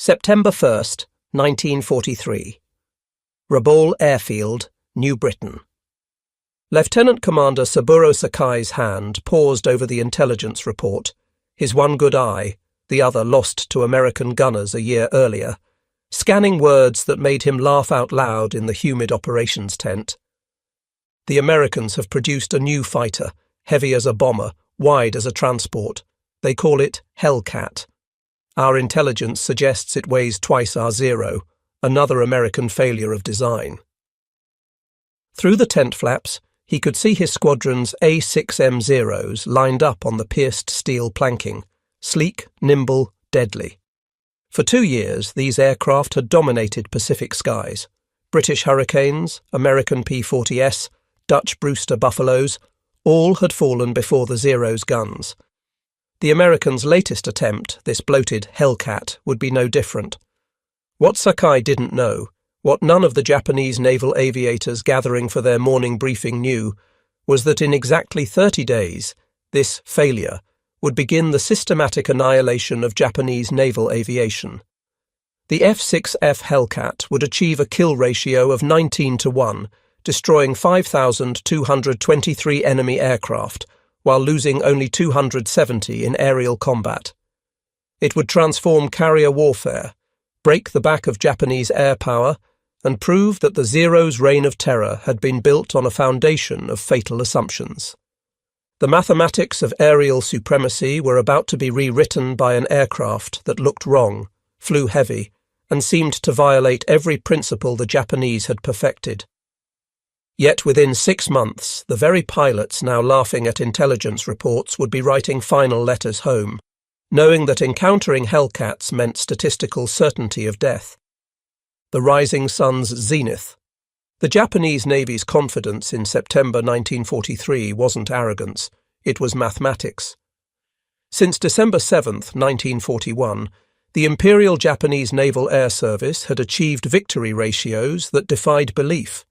September 1st, 1943. Rabaul Airfield, New Britain. Lieutenant Commander Saburo Sakai's hand paused over the intelligence report, his one good eye, the other lost to American gunners a year earlier, scanning words that made him laugh out loud in the humid operations tent. The Americans have produced a new fighter, heavy as a bomber, wide as a transport. They call it Hellcat. Our intelligence suggests it weighs twice our Zero, another American failure of design. Through the tent flaps, he could see his squadron's A6M Zeros lined up on the pierced steel planking, sleek, nimble, deadly. For 2 years, these aircraft had dominated Pacific skies. British Hurricanes, American P-40S, Dutch Brewster Buffaloes, all had fallen before the Zero's guns. The Americans' latest attempt, this bloated Hellcat, would be no different. What Sakai didn't know, what none of the Japanese naval aviators gathering for their morning briefing knew, was that in exactly 30 days, this failure would begin the systematic annihilation of Japanese naval aviation. The F6F Hellcat would achieve a kill ratio of 19-1, destroying 5,223 enemy aircraft, while losing only 270 in aerial combat. It would transform carrier warfare, break the back of Japanese air power, and prove that the Zero's reign of terror had been built on a foundation of fatal assumptions. The mathematics of aerial supremacy were about to be rewritten by an aircraft that looked wrong, flew heavy, and seemed to violate every principle the Japanese had perfected. Yet within 6 months, the very pilots now laughing at intelligence reports would be writing final letters home, knowing that encountering Hellcats meant statistical certainty of death. The rising sun's zenith. The Japanese Navy's confidence in September 1943 wasn't arrogance, it was mathematics. Since December 7, 1941, the Imperial Japanese Naval Air Service had achieved victory ratios that defied belief.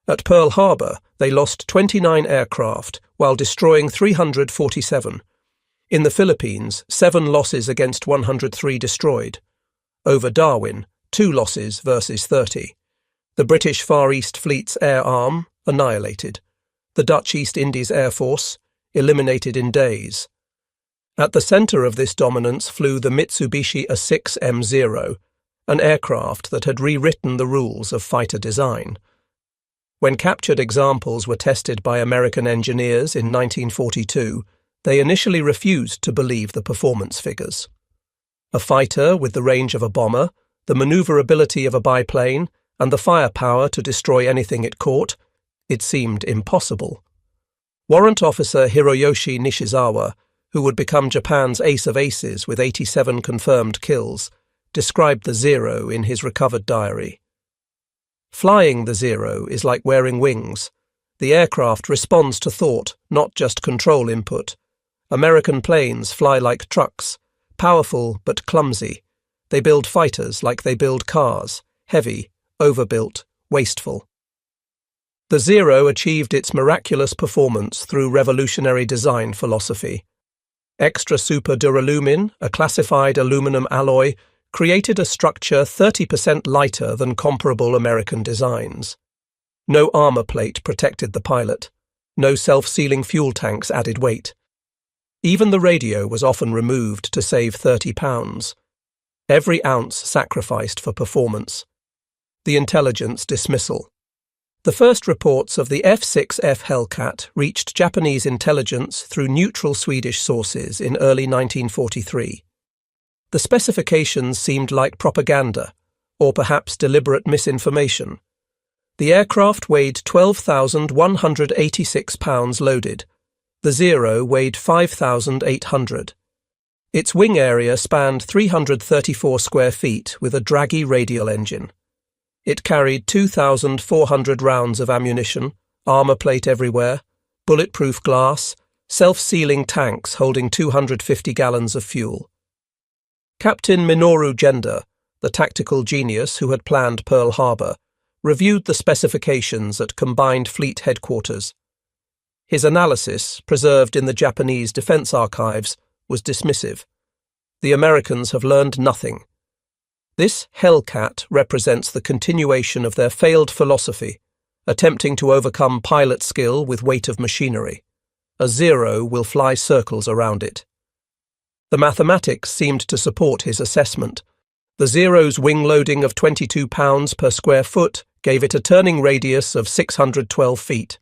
At Pearl Harbor, they lost 29 aircraft while destroying 347. In the Philippines, 7 losses against 103 destroyed. Over Darwin, 2 losses versus 30. The British Far East Fleet's air arm, annihilated. The Dutch East Indies Air Force, eliminated in days. At the centre of this dominance flew the Mitsubishi A6M Zero, an aircraft that had rewritten the rules of fighter design. When captured examples were tested by American engineers in 1942, they initially refused to believe the performance figures. A fighter with the range of a bomber, the maneuverability of a biplane, and the firepower to destroy anything it caught, it seemed impossible. Warrant Officer Hiroyoshi Nishizawa, who would become Japan's ace of aces with 87 confirmed kills, described the Zero in his recovered diary. Flying the Zero is like wearing wings. The aircraft responds to thought, not just control input. American planes fly like trucks, powerful but clumsy. They build fighters like they build cars, heavy, overbuilt, wasteful. The Zero achieved its miraculous performance through revolutionary design philosophy. Extra super duralumin, a classified aluminum alloy, created a structure 30% lighter than comparable American designs. No armor plate protected the pilot. No self-sealing fuel tanks added weight. Even the radio was often removed to save 30 pounds. Every ounce sacrificed for performance. The intelligence dismissal. The first reports of the F6F Hellcat reached Japanese intelligence through neutral Swedish sources in early 1943. The specifications seemed like propaganda, or perhaps deliberate misinformation. The aircraft weighed 12,186 pounds loaded. The Zero weighed 5,800. Its wing area spanned 334 square feet with a draggy radial engine. It carried 2,400 rounds of ammunition, armor plate everywhere, bulletproof glass, self-sealing tanks holding 250 gallons of fuel. Captain Minoru Genda, the tactical genius who had planned Pearl Harbor, reviewed the specifications at Combined Fleet Headquarters. His analysis, preserved in the Japanese defense archives, was dismissive. The Americans have learned nothing. This Hellcat represents the continuation of their failed philosophy, attempting to overcome pilot skill with weight of machinery. A Zero will fly circles around it. The mathematics seemed to support his assessment. The Zero's wing loading of 22 pounds per square foot gave it a turning radius of 612 feet.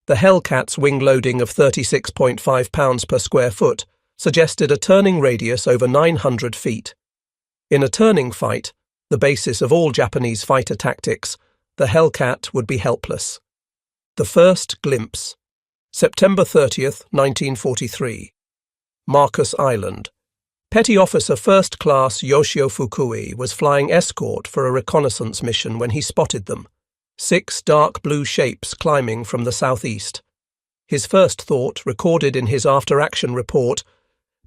The Hellcat's wing loading of 36.5 pounds per square foot suggested a turning radius over 900 feet. In a turning fight, the basis of all Japanese fighter tactics, the Hellcat would be helpless. The first glimpse. September 30th, 1943. Marcus Island. Petty Officer First Class Yoshio Fukui was flying escort for a reconnaissance mission when he spotted them. 6 dark blue shapes climbing from the southeast. His first thought, recorded in his after-action report,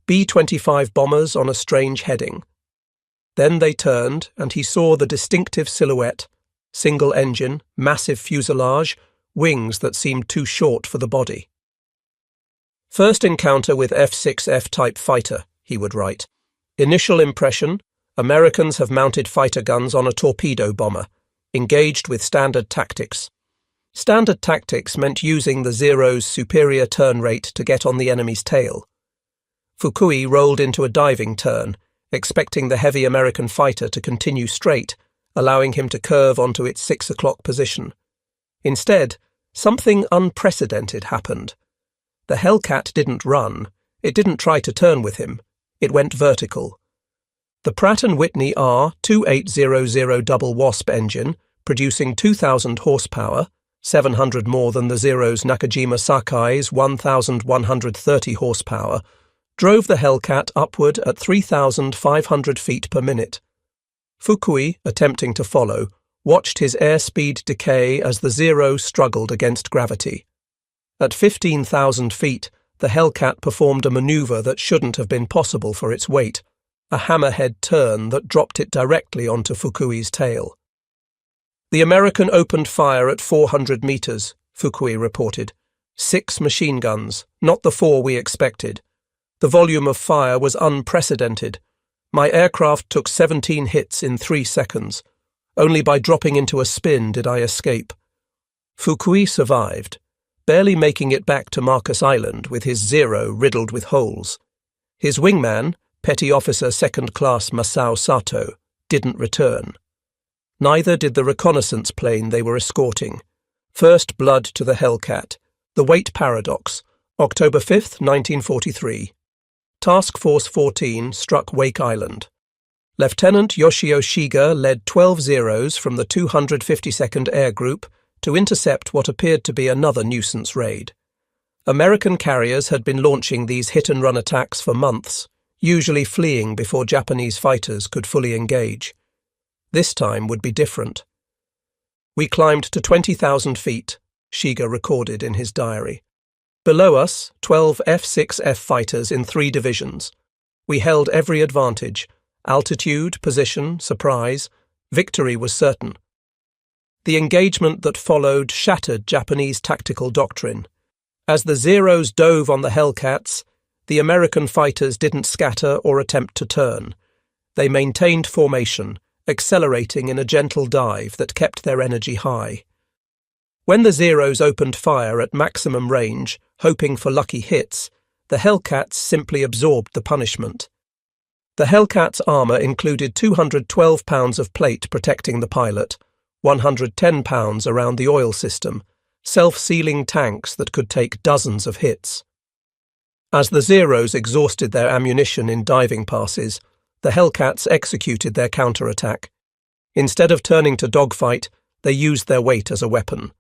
B-25 bombers on a strange heading. Then they turned, and he saw the distinctive silhouette, single engine, massive fuselage, wings that seemed too short for the body. First encounter with F6F type fighter, he would write. Initial impression, Americans have mounted fighter guns on a torpedo bomber, engaged with standard tactics. Standard tactics meant using the Zero's superior turn rate to get on the enemy's tail. Fukui rolled into a diving turn, expecting the heavy American fighter to continue straight, allowing him to curve onto its 6 o'clock position. Instead, something unprecedented happened. The Hellcat didn't run. It didn't try to turn with him. It went vertical. The Pratt & Whitney R2800 double Wasp engine, producing 2,000 horsepower, 700 more than the Zero's Nakajima Sakai's 1,130 horsepower, drove the Hellcat upward at 3,500 feet per minute. Fukui, attempting to follow, watched his airspeed decay as the Zero struggled against gravity. At 15,000 feet, the Hellcat performed a maneuver that shouldn't have been possible for its weight, a hammerhead turn that dropped it directly onto Fukui's tail. The American opened fire at 400 meters, Fukui reported. 6 machine guns, not the 4 we expected. The volume of fire was unprecedented. My aircraft took 17 hits in 3 seconds. Only by dropping into a spin did I escape. Fukui survived, barely making it back to Marcus Island with his Zero riddled with holes. His wingman, Petty Officer Second Class Masao Sato, didn't return. Neither did the reconnaissance plane they were escorting. First blood to the Hellcat. The Weight Paradox. October 5th, 1943. Task Force 14 struck Wake Island. Lieutenant Yoshio Shiga led 12 Zeros from the 252nd Air Group to intercept what appeared to be another nuisance raid. American carriers had been launching these hit-and-run attacks for months, usually fleeing before Japanese fighters could fully engage. This time would be different. We climbed to 20,000 feet, Shiga recorded in his diary. Below us, 12 F6F fighters in 3 divisions. We held every advantage: altitude, position, surprise. Victory was certain. The engagement that followed shattered Japanese tactical doctrine. As the Zeros dove on the Hellcats, the American fighters didn't scatter or attempt to turn. They maintained formation, accelerating in a gentle dive that kept their energy high. When the Zeros opened fire at maximum range, hoping for lucky hits, the Hellcats simply absorbed the punishment. The Hellcat's armour included 212 pounds of plate protecting the pilot, 110 pounds around the oil system, self-sealing tanks that could take dozens of hits. As the Zeros exhausted their ammunition in diving passes, the Hellcats executed their counterattack. Instead of turning to dogfight, they used their weight as a weapon.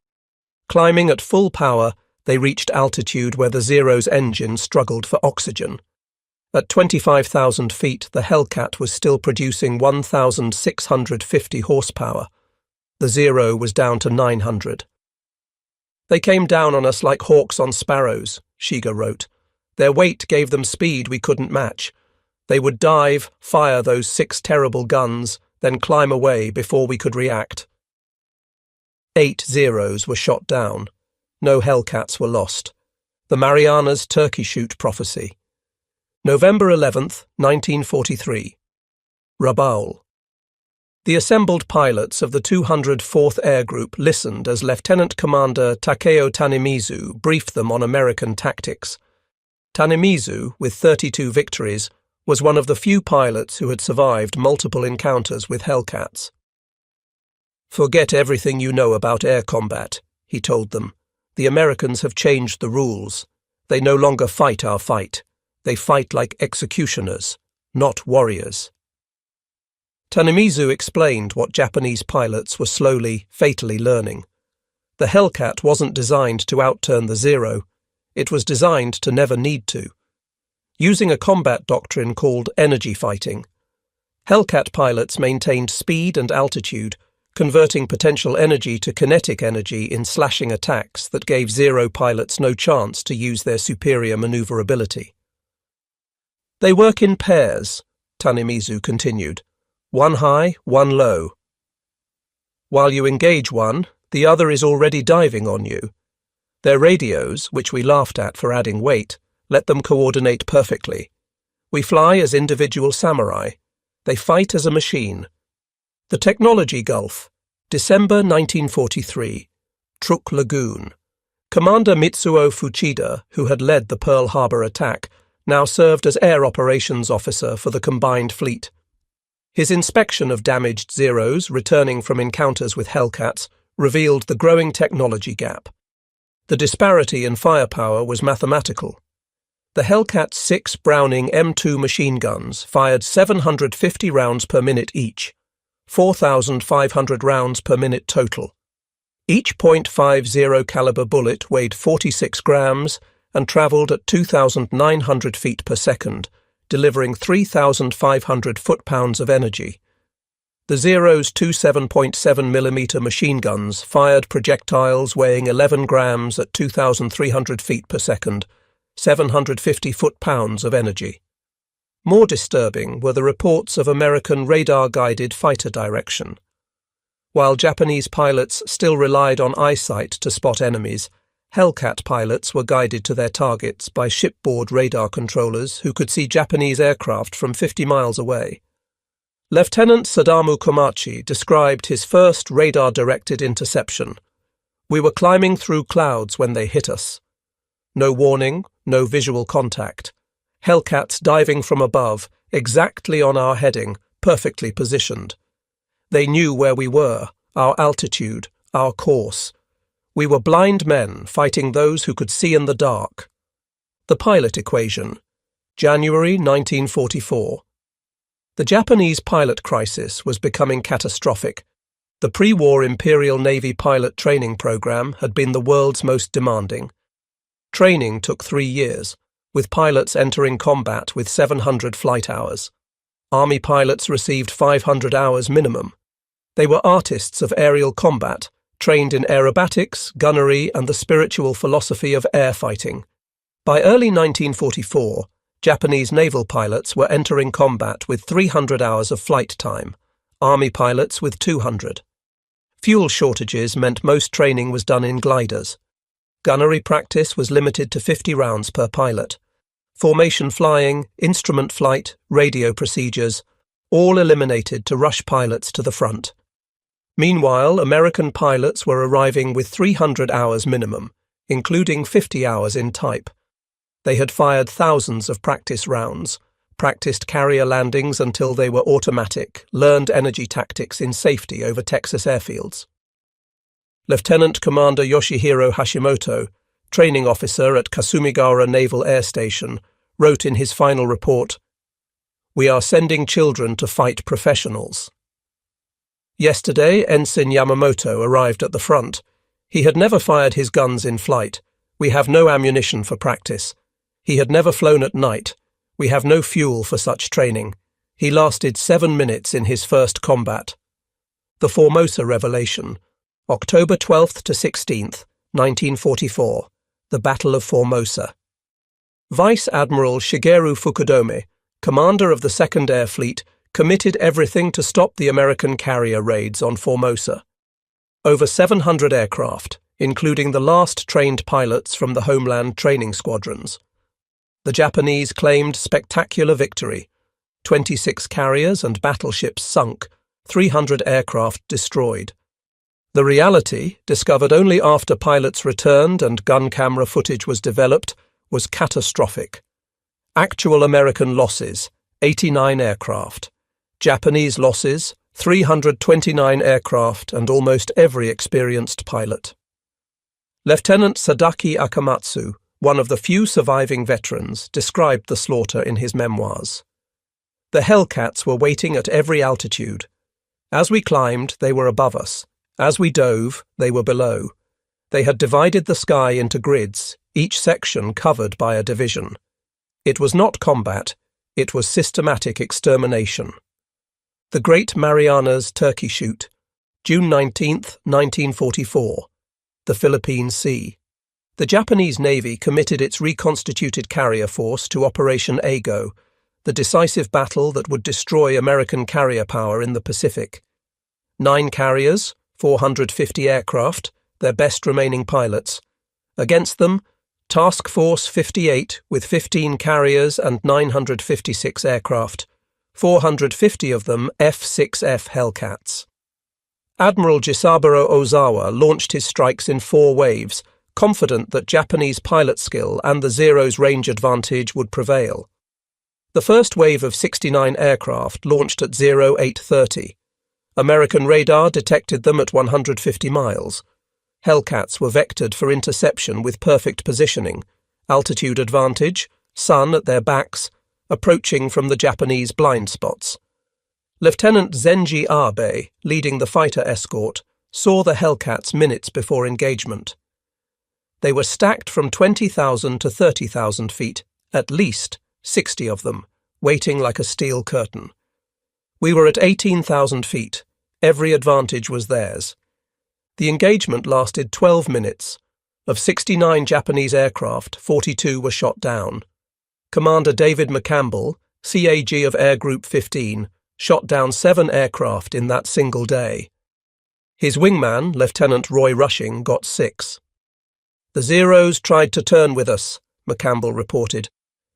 Climbing at full power, they reached altitude where the Zero's engine struggled for oxygen. At 25,000 feet, the Hellcat was still producing 1,650 horsepower. The Zero was down to 900. They came down on us like hawks on sparrows, Shiga wrote. Their weight gave them speed we couldn't match. They would dive, fire those 6 terrible guns, then climb away before we could react. 8 Zeros were shot down. No Hellcats were lost. The Marianas Turkey Shoot prophecy. November 11th, 1943. Rabaul. The assembled pilots of the 204th Air Group listened as Lieutenant Commander Takeo Tanemizu briefed them on American tactics. Tanemizu, with 32 victories, was one of the few pilots who had survived multiple encounters with Hellcats. "Forget everything you know about air combat," he told them. "The Americans have changed the rules. They no longer fight our fight. They fight like executioners, not warriors." Tanemizu explained what Japanese pilots were slowly, fatally learning. The Hellcat wasn't designed to outturn the Zero. It was designed to never need to. Using a combat doctrine called energy fighting, Hellcat pilots maintained speed and altitude, converting potential energy to kinetic energy in slashing attacks that gave Zero pilots no chance to use their superior maneuverability. "They work in pairs," Tanemizu continued. "One high, one low. While you engage one, the other is already diving on you. Their radios, which we laughed at for adding weight, let them coordinate perfectly. We fly as individual samurai. They fight as a machine." The Technology Gulf, December 1943, Truk Lagoon. Commander Mitsuo Fuchida, who had led the Pearl Harbor attack, now served as Air Operations Officer for the combined fleet. His inspection of damaged Zeros returning from encounters with Hellcats revealed the growing technology gap. The disparity in firepower was mathematical. The Hellcat's 6 Browning M2 machine guns fired 750 rounds per minute each, 4,500 rounds per minute total. Each .50 caliber bullet weighed 46 grams and travelled at 2,900 feet per second, delivering 3,500 foot-pounds of energy. The Zero's two 7.7mm machine guns fired projectiles weighing 11 grams at 2,300 feet per second, 750 foot-pounds of energy. More disturbing were the reports of American radar-guided fighter direction. While Japanese pilots still relied on eyesight to spot enemies, Hellcat pilots were guided to their targets by shipboard radar controllers who could see Japanese aircraft from 50 miles away. Lieutenant Sadamu Komachi described his first radar-directed interception. "We were climbing through clouds when they hit us. No warning, no visual contact. Hellcats diving from above, exactly on our heading, perfectly positioned. They knew where we were, our altitude, our course. We were blind men fighting those who could see in the dark." The Pilot Equation, January 1944. The Japanese pilot crisis was becoming catastrophic. The pre-war Imperial Navy pilot training program had been the world's most demanding. Training took 3 years, with pilots entering combat with 700 flight hours. Army pilots received 500 hours minimum. They were artists of aerial combat, trained in aerobatics, gunnery, and the spiritual philosophy of air fighting. By early 1944, Japanese naval pilots were entering combat with 300 hours of flight time, Army pilots with 200. Fuel shortages meant most training was done in gliders. Gunnery practice was limited to 50 rounds per pilot. Formation flying, instrument flight, radio procedures, all eliminated to rush pilots to the front. Meanwhile, American pilots were arriving with 300 hours minimum, including 50 hours in type. They had fired thousands of practice rounds, practiced carrier landings until they were automatic, learned energy tactics in safety over Texas airfields. Lieutenant Commander Yoshihiro Hashimoto, training officer at Kasumigaura Naval Air Station, wrote in his final report, "We are sending children to fight professionals." Yesterday, Ensign Yamamoto arrived at the front. He had never fired his guns in flight. "We have no ammunition for practice." He had never flown at night. "We have no fuel for such training." He lasted 7 minutes in his first combat. The Formosa Revelation, October 12th to 16th, 1944, the Battle of Formosa. Vice Admiral Shigeru Fukudome, commander of the Second Air Fleet, committed everything to stop the American carrier raids on Formosa. Over 700 aircraft, including the last trained pilots from the homeland training squadrons. The Japanese claimed spectacular victory. 26 carriers and battleships sunk, 300 aircraft destroyed. The reality, discovered only after pilots returned and gun camera footage was developed, was catastrophic. Actual American losses, 89 aircraft. Japanese losses, 329 aircraft and almost every experienced pilot. Lieutenant Sadaki Akamatsu, one of the few surviving veterans, described the slaughter in his memoirs. The Hellcats were waiting at every altitude. As we climbed, they were above us. As we dove, they were below. They had divided the sky into grids, each section covered by a division. It was not combat, it was systematic extermination. The Great Marianas Turkey Shoot, June 19, 1944. The Philippine Sea. The Japanese Navy committed its reconstituted carrier force to Operation Ago, the decisive battle that would destroy American carrier power in the Pacific. 9 carriers, 450 aircraft, their best remaining pilots. Against them, Task Force 58 with 15 carriers and 956 aircraft, 450 of them F6F Hellcats. Admiral Jisaburo Ozawa launched his strikes in 4 waves, confident that Japanese pilot skill and the Zero's range advantage would prevail. The first wave of 69 aircraft launched at 0830. American radar detected them at 150 miles. Hellcats were vectored for interception with perfect positioning, altitude advantage, sun at their backs, approaching from the Japanese blind spots. Lieutenant Zenji Abe, leading the fighter escort, saw the Hellcats minutes before engagement. They were stacked from 20,000 to 30,000 feet, at least 60 of them, waiting like a steel curtain. We were at 18,000 feet. Every advantage was theirs. The engagement lasted 12 minutes. Of 69 Japanese aircraft, 42 were shot down. Commander David McCampbell, CAG of Air Group 15, shot down 7 aircraft in that single day. His wingman, Lieutenant Roy Rushing, got 6. "The Zeros tried to turn with us," McCampbell reported.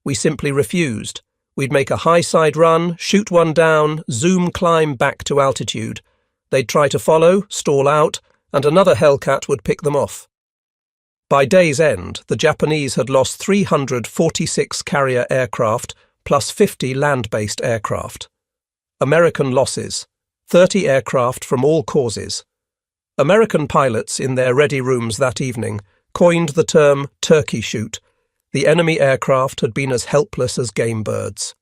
"We simply refused. We'd make a high-side run, shoot one down, zoom climb back to altitude. They'd try to follow, stall out, and another Hellcat would pick them off." By day's end, the Japanese had lost 346 carrier aircraft plus 50 land-based aircraft. American losses, 30 aircraft from all causes. American pilots in their ready rooms that evening coined the term turkey shoot. The enemy aircraft had been as helpless as game birds.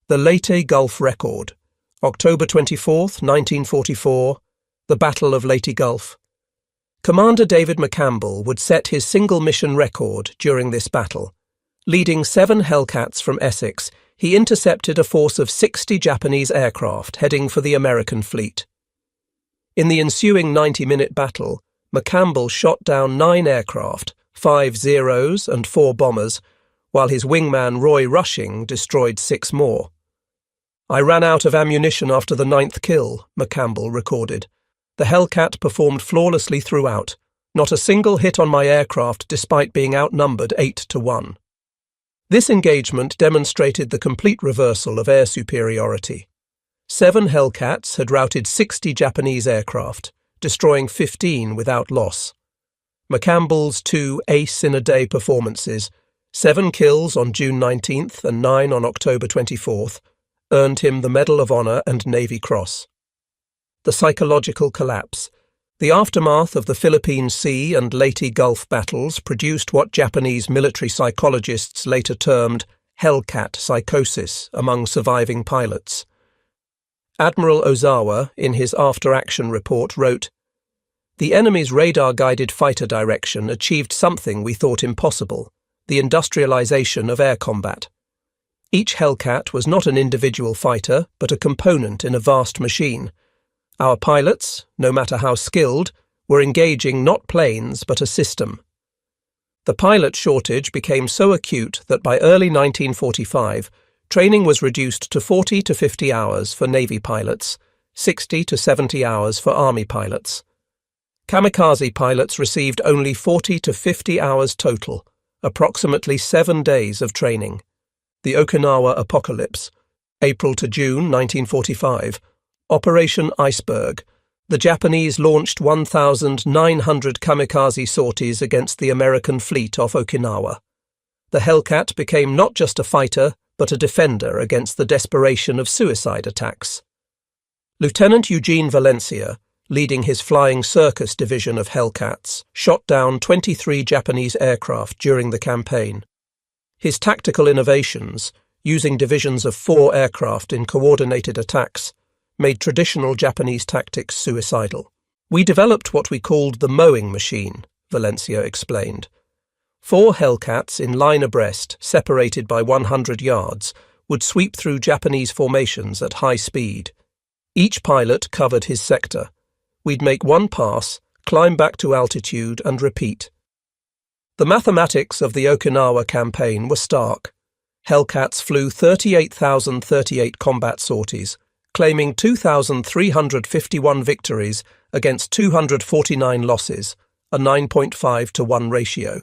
The Leyte Gulf Record, October 24, 1944, the Battle of Leyte Gulf. Commander David McCampbell would set his single-mission record during this battle. Leading 7 Hellcats from Essex, he intercepted a force of 60 Japanese aircraft heading for the American fleet. In the ensuing 90-minute battle, McCampbell shot down 9 aircraft, 5 Zeros and 4 bombers, while his wingman Roy Rushing destroyed 6 more. "I ran out of ammunition after the 9th kill," McCampbell recorded. "The Hellcat performed flawlessly throughout. Not a single hit on my aircraft despite being outnumbered 8-1. This engagement demonstrated the complete reversal of air superiority. 7 Hellcats had routed 60 Japanese aircraft, destroying 15 without loss. McCampbell's 2 ace-in-a-day performances, 7 kills on June 19th and 9 on October 24th, earned him the Medal of Honor and Navy Cross. The psychological collapse. The aftermath of the Philippine Sea and Leyte Gulf battles produced what Japanese military psychologists later termed Hellcat psychosis among surviving pilots. Admiral Ozawa, in his after-action report, wrote, "The enemy's radar-guided fighter direction achieved something we thought impossible, the industrialization of air combat. Each Hellcat was not an individual fighter, but a component in a vast machine. Our pilots, no matter how skilled, were engaging not planes but a system. The pilot shortage became so acute that by early 1945, training was reduced to 40 to 50 hours for Navy pilots, 60 to 70 hours for Army pilots. Kamikaze pilots received only 40 to 50 hours total, approximately 7 days of training. The Okinawa Apocalypse, April to June 1945, Operation Iceberg. The Japanese launched 1,900 kamikaze sorties against the American fleet off Okinawa. The Hellcat became not just a fighter, but a defender against the desperation of suicide attacks. Lieutenant Eugene Valencia, leading his Flying Circus division of Hellcats, shot down 23 Japanese aircraft during the campaign. His tactical innovations, using divisions of 4 aircraft in coordinated attacks, made traditional Japanese tactics suicidal. "We developed what we called the mowing machine," Valencia explained. 4 Hellcats in line abreast, separated by 100 yards, would sweep through Japanese formations at high speed. Each pilot covered his sector. We'd make one pass, climb back to altitude, and repeat. The mathematics of the Okinawa campaign were stark. Hellcats flew 38,038 combat sorties, claiming 2,351 victories against 249 losses, a 9.5-to-1 ratio.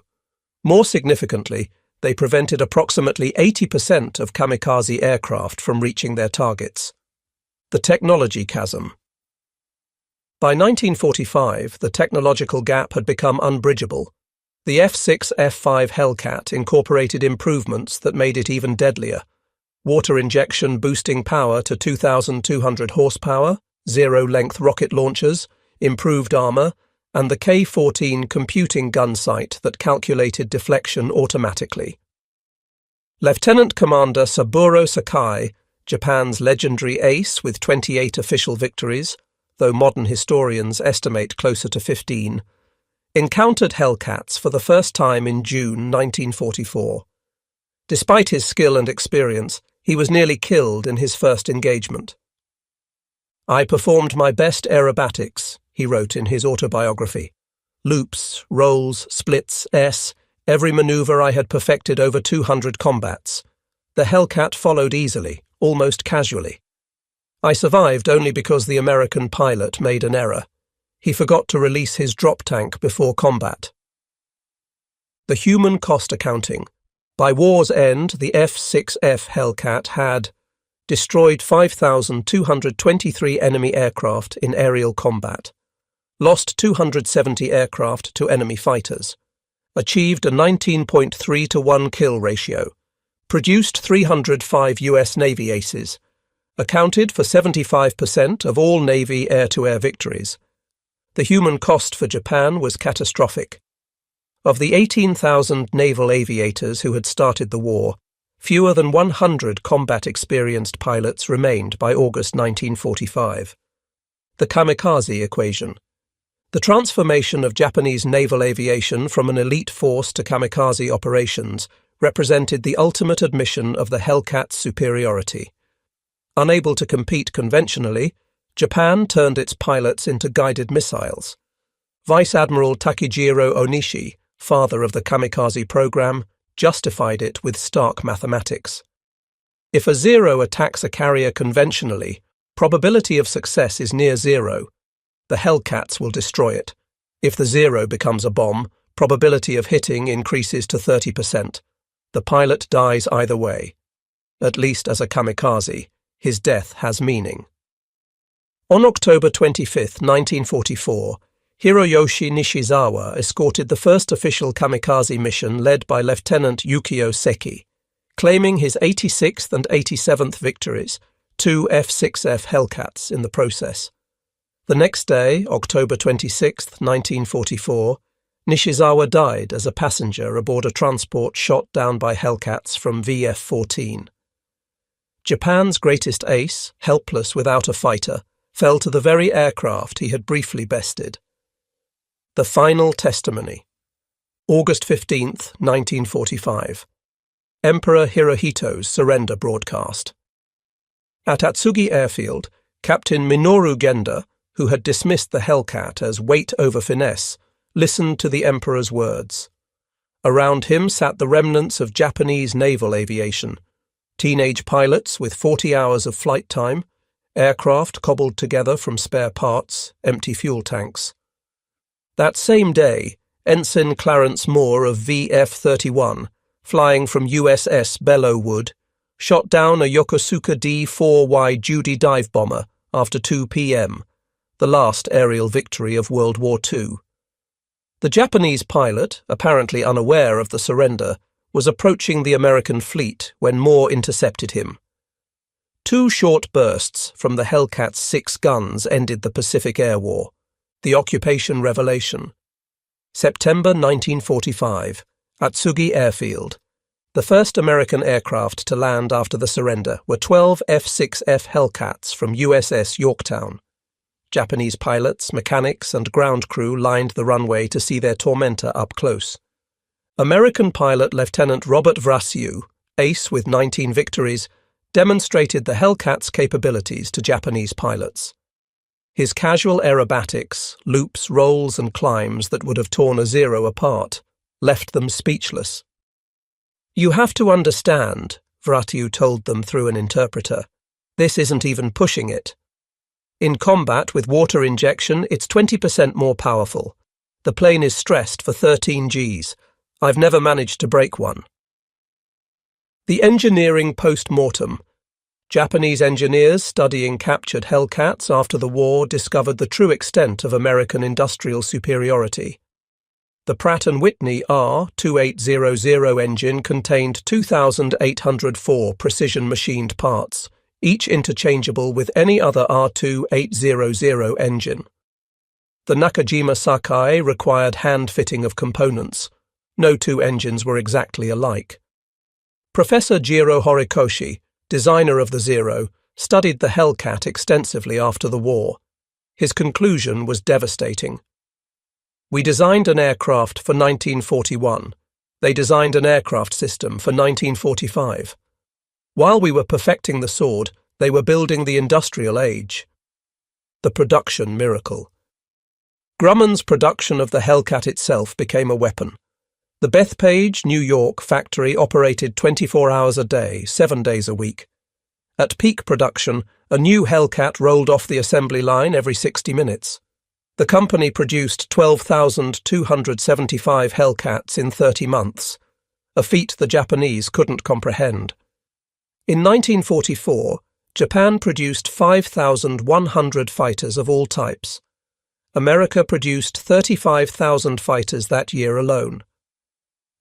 More significantly, they prevented approximately 80% of kamikaze aircraft from reaching their targets. The technology chasm. By 1945, the technological gap had become unbridgeable. The F6F Hellcat incorporated improvements that made it even deadlier. Water injection boosting power to 2,200 horsepower, zero-length rocket launchers, improved armor, and the K-14 computing gun sight that calculated deflection automatically. Lieutenant Commander Saburo Sakai, Japan's legendary ace with 28 official victories, though modern historians estimate closer to 15, encountered Hellcats for the first time in June 1944. Despite his skill and experience, he was nearly killed in his first engagement. "I performed my best aerobatics," he wrote in his autobiography. "Loops, rolls, splits, every maneuver I had perfected over 200 combats. The Hellcat followed easily, almost casually. I survived only because the American pilot made an error. He forgot to release his drop tank before combat." The human cost accounting. By war's end, the F6F Hellcat had destroyed 5,223 enemy aircraft in aerial combat, lost 270 aircraft to enemy fighters, achieved a 19.3-to-1 kill ratio, produced 305 U.S. Navy aces, accounted for 75% of all Navy air-to-air victories. The human cost for Japan was catastrophic. Of the 18,000 naval aviators who had started the war, fewer than 100 combat-experienced pilots remained by August 1945. The kamikaze equation. The transformation of Japanese naval aviation from an elite force to kamikaze operations represented the ultimate admission of the Hellcat's superiority. Unable to compete conventionally, Japan turned its pilots into guided missiles. Vice Admiral Takejiro Onishi, father of the kamikaze program, justified it with stark mathematics. If a Zero attacks a carrier conventionally, probability of success is near zero. The Hellcats will destroy it. If the Zero becomes a bomb, probability of hitting increases to 30%. The pilot dies either way. At least as a kamikaze, his death has meaning. On October 25, 1944, Hiroyoshi Nishizawa escorted the first official kamikaze mission led by Lieutenant Yukio Seki, claiming his 86th and 87th victories, 2 F6F Hellcats in the process. The next day, October 26, 1944, Nishizawa died as a passenger aboard a transport shot down by Hellcats from VF-14. Japan's greatest ace, helpless without a fighter, fell to the very aircraft he had briefly bested. The final testimony. August 15, 1945. Emperor Hirohito's surrender broadcast. At Atsugi Airfield, Captain Minoru Genda, who had dismissed the Hellcat as weight over finesse, listened to the Emperor's words. Around him sat the remnants of Japanese naval aviation, teenage pilots with 40 hours of flight time, aircraft cobbled together from spare parts, empty fuel tanks. That same day, Ensign Clarence Moore of VF-31, flying from USS Belleauwood, shot down a Yokosuka D-4Y Judy dive bomber after 2 p.m., the last aerial victory of World War II. The Japanese pilot, apparently unaware of the surrender, was approaching the American fleet when Moore intercepted him. 2 short bursts from the Hellcat's 6 guns ended the Pacific Air War. The Occupation Revelation. September 1945, Atsugi Airfield. The first American aircraft to land after the surrender were 12 F6F Hellcats from USS Yorktown. Japanese pilots, mechanics, and ground crew lined the runway to see their tormentor up close. American pilot Lieutenant Robert Vrasiu, ace with 19 victories, demonstrated the Hellcat's capabilities to Japanese pilots. His casual aerobatics, loops, rolls, and climbs that would have torn a Zero apart, left them speechless. "You have to understand," Vrasiu told them through an interpreter, "this isn't even pushing it. In combat with water injection, it's 20% more powerful. The plane is stressed for 13 Gs. I've never managed to break one." The engineering post-mortem. Japanese engineers studying captured Hellcats after the war discovered the true extent of American industrial superiority. The Pratt & Whitney R2800 engine contained 2,804 precision-machined parts, each interchangeable with any other R2800 engine. The Nakajima Sakai required hand-fitting of components. No 2 engines were exactly alike. Professor Jiro Horikoshi, designer of the Zero, studied the Hellcat extensively after the war. His conclusion was devastating. "We designed an aircraft for 1941. They designed an aircraft system for 1945. While we were perfecting the sword, they were building the industrial age." The production miracle. Grumman's production of the Hellcat itself became a weapon. The Bethpage, New York factory operated 24 hours a day, 7 days a week. At peak production, a new Hellcat rolled off the assembly line every 60 minutes. The company produced 12,275 Hellcats in 30 months, a feat the Japanese couldn't comprehend. In 1944, Japan produced 5,100 fighters of all types. America produced 35,000 fighters that year alone.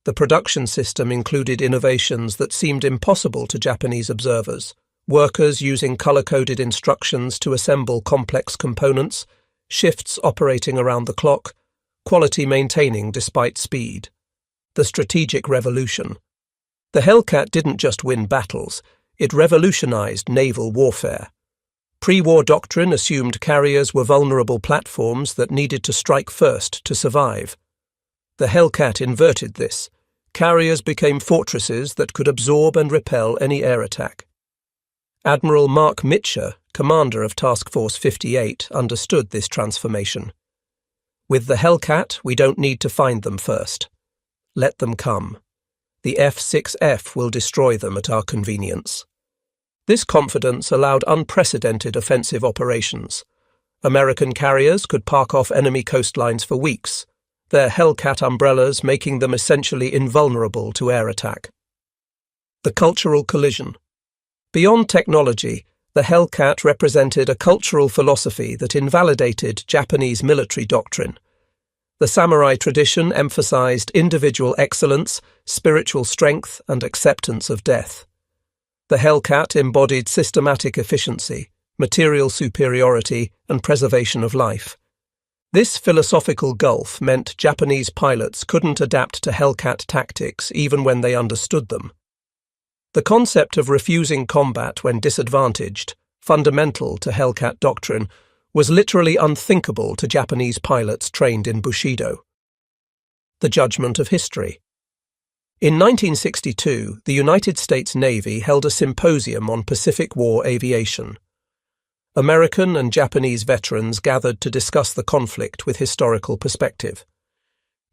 The production system included innovations that seemed impossible to Japanese observers: workers using color-coded instructions to assemble complex components, shifts operating around the clock, quality maintaining despite speed. The strategic revolution. The Hellcat didn't just win battles, it revolutionized naval warfare. Pre-war doctrine assumed carriers were vulnerable platforms that needed to strike first to survive. The Hellcat inverted this. Carriers became fortresses that could absorb and repel any air attack. Admiral Mark Mitscher, commander of Task Force 58, understood this transformation. "With the Hellcat, we don't need to find them first. Let them come. The F6F will destroy them at our convenience." This confidence allowed unprecedented offensive operations. American carriers could park off enemy coastlines for weeks, their Hellcat umbrellas making them essentially invulnerable to air attack. The cultural collision. Beyond technology, the Hellcat represented a cultural philosophy that invalidated Japanese military doctrine. The samurai tradition emphasized individual excellence, spiritual strength, and acceptance of death. The Hellcat embodied systematic efficiency, material superiority, and preservation of life. This philosophical gulf meant Japanese pilots couldn't adapt to Hellcat tactics even when they understood them. The concept of refusing combat when disadvantaged, fundamental to Hellcat doctrine, was literally unthinkable to Japanese pilots trained in Bushido. The judgment of history. In 1962, the United States Navy held a symposium on Pacific War aviation. American and Japanese veterans gathered to discuss the conflict with historical perspective.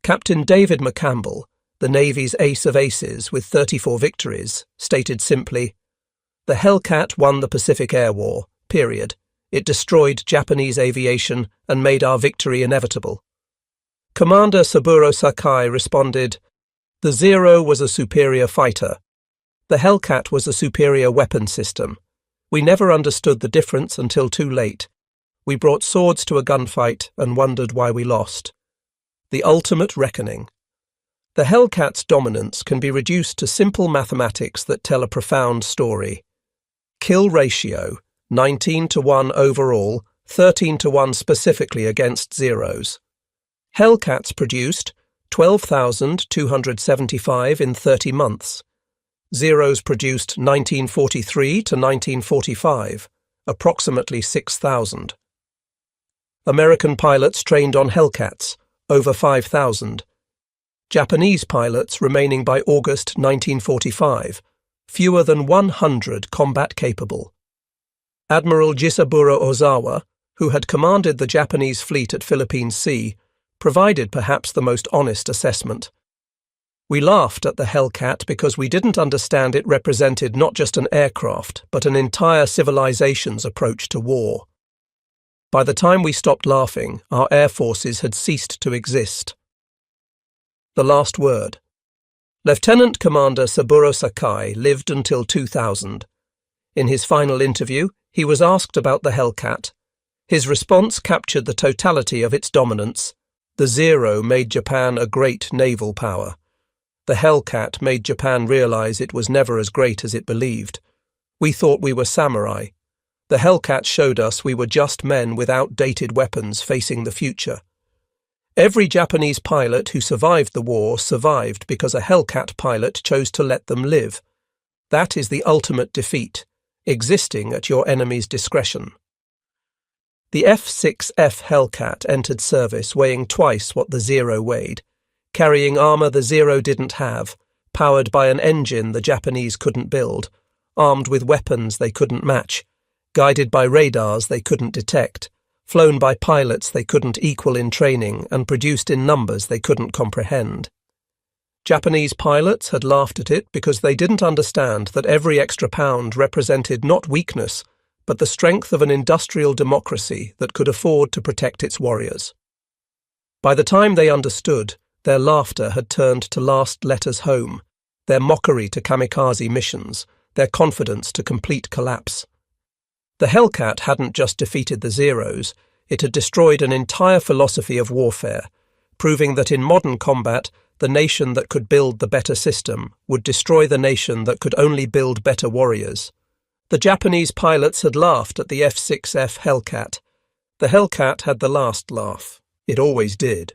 Captain David McCampbell, the Navy's ace of aces with 34 victories, stated simply, "The Hellcat won the Pacific Air War, period. It destroyed Japanese aviation and made our victory inevitable." Commander Saburo Sakai responded, "The Zero was a superior fighter. The Hellcat was a superior weapon system. We never understood the difference until too late. We brought swords to a gunfight and wondered why we lost. The ultimate reckoning. The Hellcat's dominance can be reduced to simple mathematics that tell a profound story. Kill ratio, 19-1 overall, 13-1 specifically against Zeros. Hellcats produced 12,275 in 30 months. Zeros produced 1943 to 1945, approximately 6,000. American pilots trained on Hellcats, over 5,000. Japanese pilots remaining by August 1945, fewer than 100 combat-capable. Admiral Jisaburo Ozawa, who had commanded the Japanese fleet at Philippine Sea, provided perhaps the most honest assessment. We laughed at the Hellcat because we didn't understand it represented not just an aircraft, but an entire civilization's approach to war. By the time we stopped laughing, our air forces had ceased to exist. The last word. Lieutenant Commander Saburo Sakai lived until 2000. In his final interview, he was asked about the Hellcat. His response captured the totality of its dominance. The Zero made Japan a great naval power. The Hellcat made Japan realize it was never as great as it believed. We thought we were samurai. The Hellcat showed us we were just men with outdated weapons facing the future. Every Japanese pilot who survived the war survived because a Hellcat pilot chose to let them live. That is the ultimate defeat, existing at your enemy's discretion. The F6F Hellcat entered service weighing twice what the Zero weighed, carrying armour the Zero didn't have, powered by an engine the Japanese couldn't build, armed with weapons they couldn't match, guided by radars they couldn't detect, flown by pilots they couldn't equal in training and produced in numbers they couldn't comprehend. Japanese pilots had laughed at it because they didn't understand that every extra pound represented not weakness, but the strength of an industrial democracy that could afford to protect its warriors. By the time they understood, their laughter had turned to last letters home, their mockery to kamikaze missions, their confidence to complete collapse. The Hellcat hadn't just defeated the Zeros, it had destroyed an entire philosophy of warfare, proving that in modern combat, the nation that could build the better system would destroy the nation that could only build better warriors. The Japanese pilots had laughed at the F6F Hellcat. The Hellcat had the last laugh. It always did.